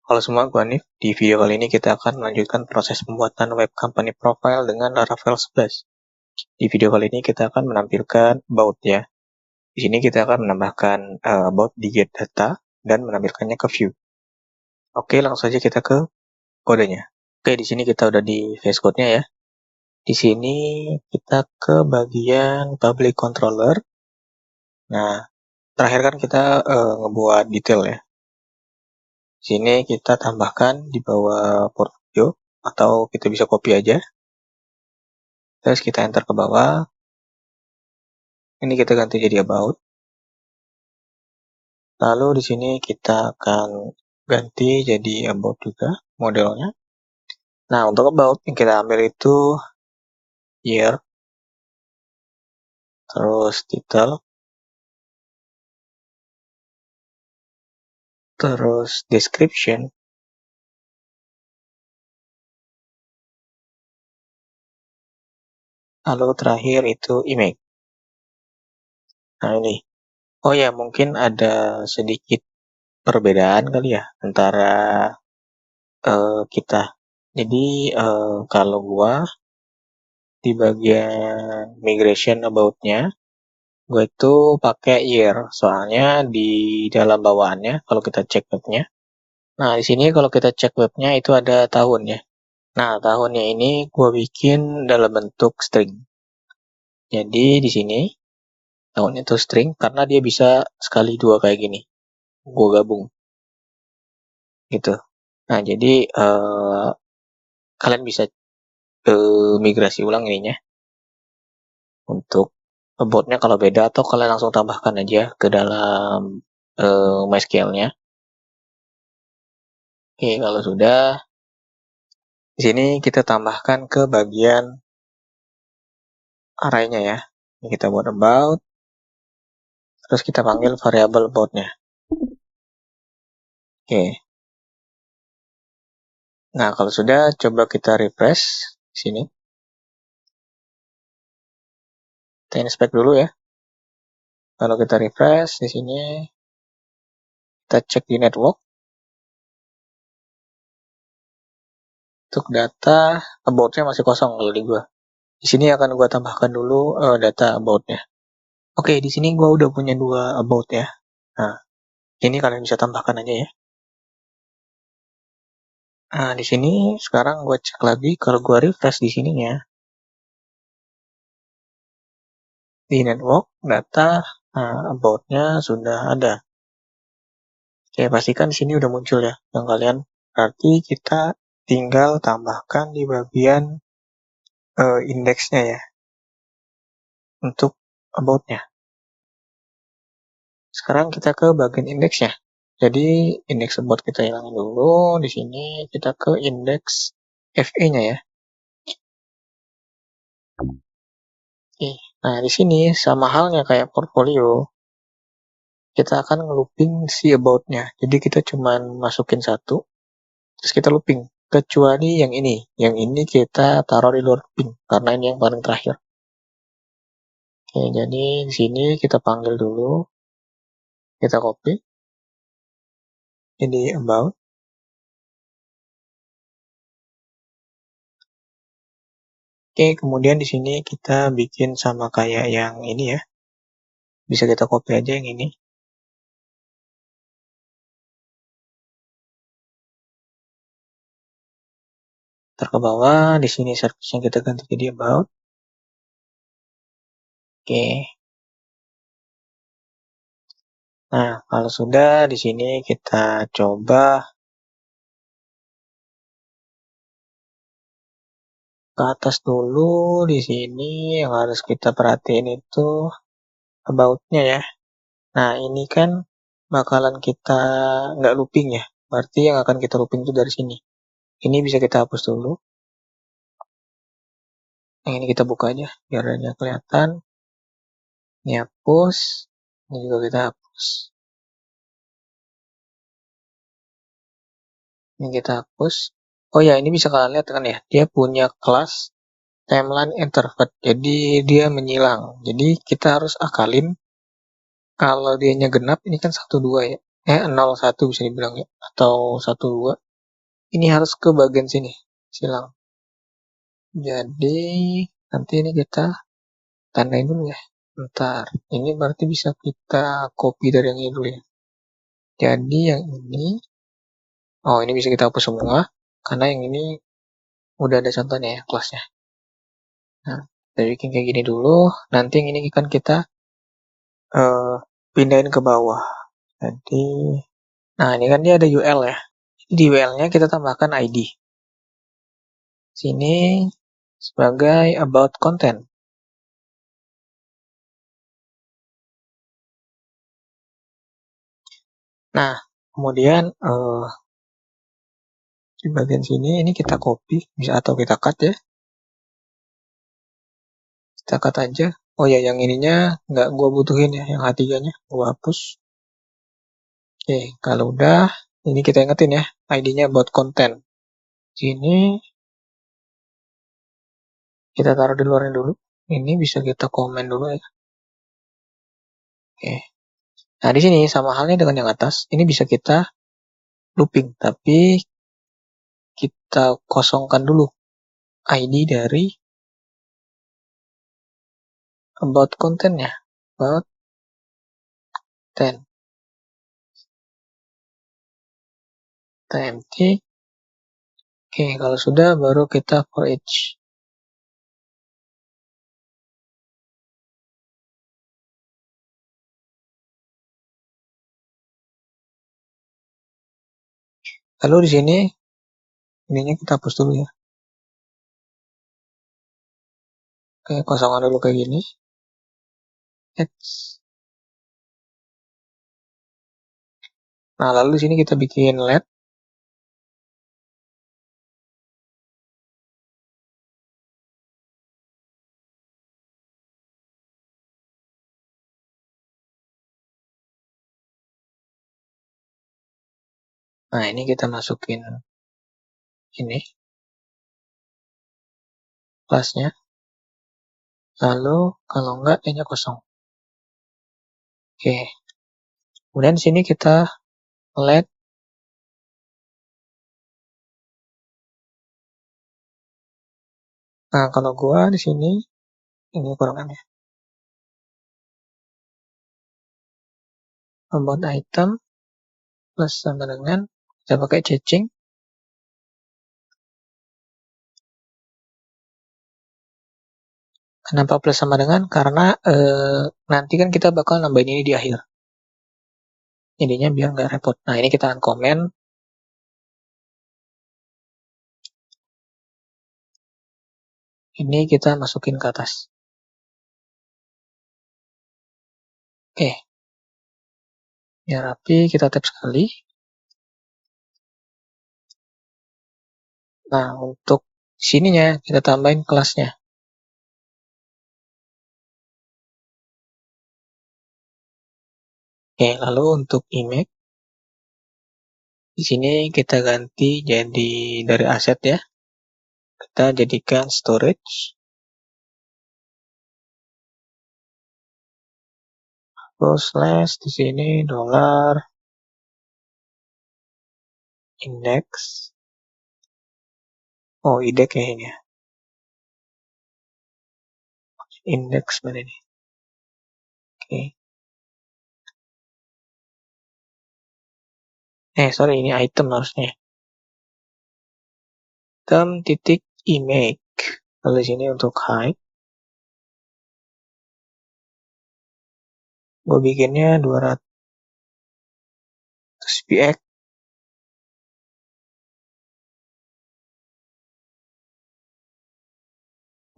Halo semua, gue Hanif. Di video kali ini kita akan melanjutkan proses pembuatan web company profile dengan Laravel 11. Di video kali ini kita akan menampilkan about ya. Di sini kita akan menambahkan about di get data dan menampilkannya ke view. Oke, langsung saja kita ke kodenya. Oke, di sini kita udah di VS Code-nya ya. Di sini kita ke bagian public controller. Nah, terakhir kan kita ngebuat detail ya. Di sini kita tambahkan di bawah portfolio atau kita bisa copy aja. Terus kita enter ke bawah. Ini kita ganti jadi about. Lalu di sini kita akan ganti jadi about juga modelnya. Nah, untuk about yang kita ambil itu year, terus title, terus description, lalu terakhir itu image. Nah, ini. Oh ya, mungkin ada sedikit perbedaan kali ya antara kita. Jadi kalau gua di bagian migration about-nya, gue itu pakai year, soalnya di dalam bawaannya kalau kita cek webnya. Nah, di sini kalau kita cek webnya itu ada tahun ya. Nah, tahunnya ini gue bikin dalam bentuk string. Jadi di sini tahun itu string karena dia bisa sekali dua kayak gini. Gue gabung. Gitu. Nah, jadi kalian bisa migrasi ulang ininya untuk about-nya kalau beda, atau kalian langsung tambahkan aja ke dalam MySQL-nya. Oke, kalau sudah, di sini kita tambahkan ke bagian array-nya ya. Ini kita buat about, terus kita panggil variable about-nya. Oke. Nah, kalau sudah, coba kita refresh di sini. Kita inspect dulu ya. Kalau kita refresh di sini, kita cek di network. Untuk data about-nya masih kosong kalau di gua. Di sini akan gua tambahkan dulu data about-nya. Oke, di sini gua udah punya 2 about ya. Nah, ini kalian bisa tambahkan aja ya. Nah, di sini sekarang gua cek lagi, kalau gua refresh di sininya, di network data about-nya sudah ada. Oke, pastikan di sini udah muncul ya yang kalian. Berarti kita tinggal tambahkan di bagian indeksnya ya, untuk about-nya. Sekarang kita ke bagian indeksnya. Jadi indeks about kita hilangin dulu. Di sini kita ke indeks FE-nya ya. Oke. Nah, di sini sama halnya kayak portfolio. Kita akan nge-looping si about-nya. Jadi kita cuman masukin satu, terus kita looping. Kecuali yang ini. Yang ini kita taruh di luar looping, karena ini yang paling terakhir. Oke, jadi di sini kita panggil dulu. Kita copy. Ini about. Oke, kemudian di sini kita bikin sama kayak yang ini ya. Bisa kita copy aja yang ini. Ntar ke bawah, di sini service yang kita ganti jadi about. Oke. Nah, kalau sudah di sini kita coba ke atas dulu. Di sini yang harus kita perhatiin itu about-nya ya. Nah, ini kan bakalan kita nggak looping ya. Berarti yang akan kita looping itu dari sini. Ini bisa kita hapus dulu. Yang ini kita buka aja biar dia kelihatan. Ini hapus. Ini juga kita hapus. Ini kita hapus. Oh ya, ini bisa kalian lihat kan ya. Dia punya kelas timeline interpret. Jadi dia menyilang. Jadi kita harus akalin kalau dianya genap, ini kan 1, 2 ya. 01 bisa dibilang ya, atau 12. Ini harus ke bagian sini, silang. Jadi, nanti ini kita tandain dulu ya. Bentar, ini berarti bisa kita copy dari yang ini dulu ya. Jadi yang ini, ini bisa kita hapus semua, karena yang ini udah ada contohnya ya, kelasnya. Nah, kita bikin kayak gini dulu, nanti yang ini kan kita pindahin ke bawah. Jadi, nah ini kan dia ada UL ya. Di UL-nya kita tambahkan ID. Sini sebagai about content. Nah, kemudian di bagian sini ini kita copy, bisa atau kita cut ya. Kita cut aja. Oh ya, yang ininya nggak gua butuhin ya, yang H3-nya gua hapus. Oke, kalau udah, ini kita ingetin ya, ID-nya about content. Sini kita taruh di luarnya dulu. Ini bisa kita komen dulu ya. Oke. Nah, di sini sama halnya dengan yang atas, ini bisa kita looping, tapi kita kosongkan dulu ID dari about content-nya. About 10. Kita empty. Oke, kalau sudah baru kita for each. Lalu di sini ininya kita hapus dulu ya. Oke, kosongan dulu kayak gini. Nah, lalu di sini kita bikin LED. Nah, ini kita masukin ini kelasnya. Lalu kalau enggak, ini kosong. Oke. Kemudian di sini kita LED. Nah, kalau gua di sini ini kurangan ya. About item plus sama dengan kita pakai caching. Kenapa plus sama dengan? Karena nanti kan kita bakal nambahin ini di akhir. Jadinya biar nggak repot. Nah, ini kita uncomment. Ini kita masukin ke atas. Oke. Biar rapi, kita tap sekali. Nah, untuk sininya kita tambahin kelasnya. Oke, lalu untuk image di sini kita ganti jadi dari aset ya. Kita jadikan storage. Terus slash di sini dollar index. Oh, index ya ini ya. Index mana ini? Oke. Sorry, ini item harusnya. Item titik image. Lalu di sini untuk height. Gue bikinnya 200 px.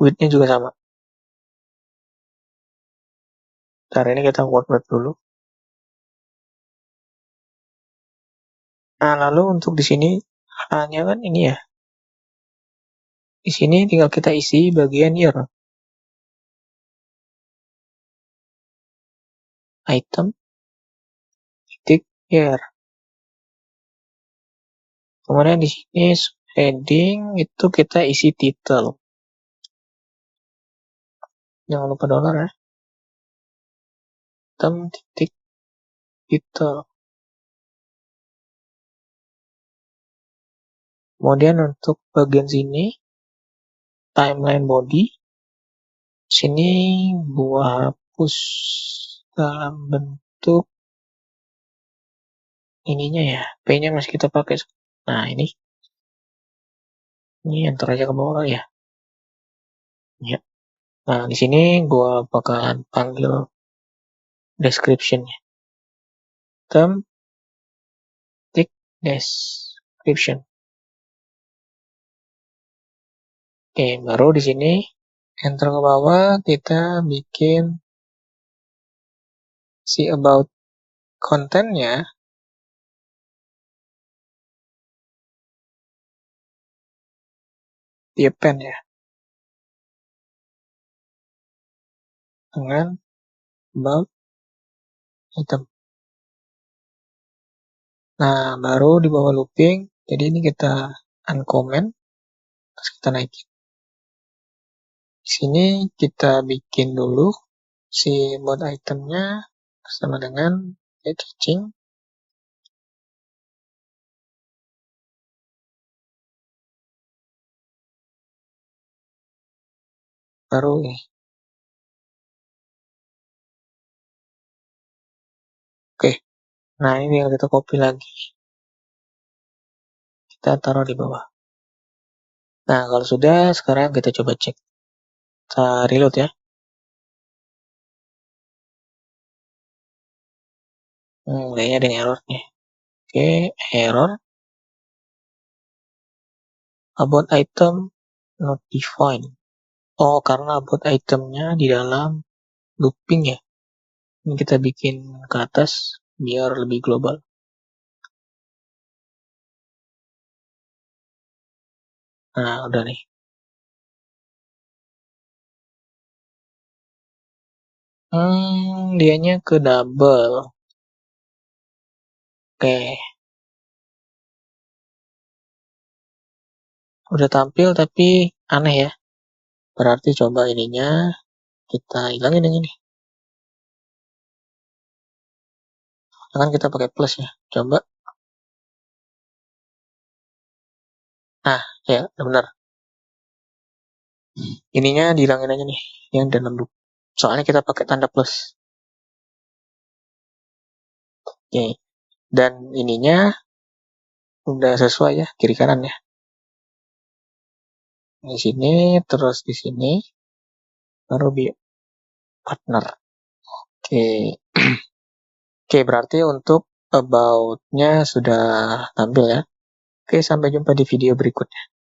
Width-nya juga sama. Ntar ini kita work web dulu. Nah, lalu untuk di sini hanya kan ini ya. Di sini tinggal kita isi bagian year. Item titik year. Kemudian di sini heading itu kita isi title. Jangan lupa dollar ya. Item titik title. Kemudian untuk bagian sini, timeline body, sini gua hapus dalam bentuk ininya ya, P-nya masih kita pakai. Nah, ini enter aja ke bawah ya. Ya. Nah, di sini gua bakalan panggil description-nya. Term tick description. Oke, baru di sini enter ke bawah, kita bikin si about content-nya di append ya, dengan about item. Nah, baru di bawah looping, jadi ini kita uncomment, terus kita naikin. Di sini kita bikin dulu si about itemnya sama dengan caching. Baru ini. Oke, nah ini yang kita copy lagi. Kita taruh di bawah. Nah, kalau sudah, sekarang kita coba cek. Kita reload ya. Kayaknya ada errornya. Oke, error. About item not defined. Oh, karena about itemnya di dalam looping ya. Ini kita bikin ke atas biar lebih global. Nah, udah nih. Dianya ke double. Oke. Udah tampil tapi aneh ya. Berarti coba ininya kita hilangin yang ini. Kan kita pakai plus ya. Coba. Nah, ya benar. Ininya dihilangin aja nih, yang dalam loop. Soalnya kita pakai tanda plus. Oke. Dan ininya udah sesuai ya, kiri kanan ya. Di sini, terus di sini, baru di partner. Oke. Oke, berarti untuk about-nya sudah tampil ya. Oke, sampai jumpa di video berikutnya.